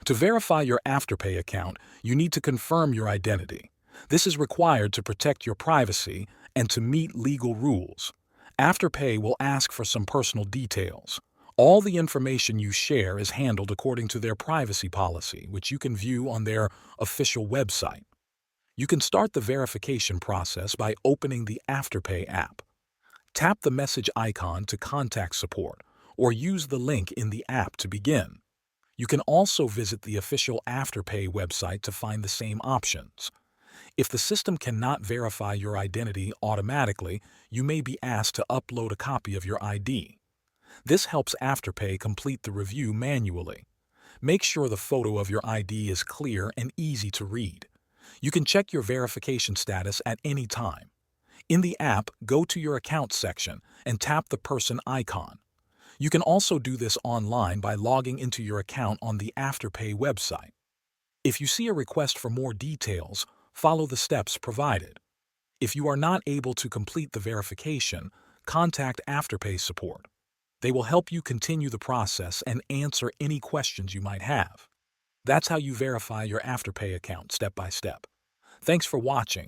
To verify your Afterpay account, you need to confirm your identity. This is required to protect your privacy and to meet legal rules. Afterpay will ask for some personal details. All the information you share is handled according to their privacy policy, which you can view on their official website. You can start the verification process by opening the Afterpay app. Tap the message icon to contact support, or use the link in the app to begin. You can also visit the official Afterpay website to find the same options. If the system cannot verify your identity automatically, you may be asked to upload a copy of your ID. This helps Afterpay complete the review manually. Make sure the photo of your ID is clear and easy to read. You can check your verification status at any time. In the app, go to your account section and tap the person icon. You can also do this online by logging into your account on the Afterpay website. If you see a request for more details, follow the steps provided. If you are not able to complete the verification, contact Afterpay support. They will help you continue the process and answer any questions you might have. That's how you verify your Afterpay account step by step. Thanks for watching.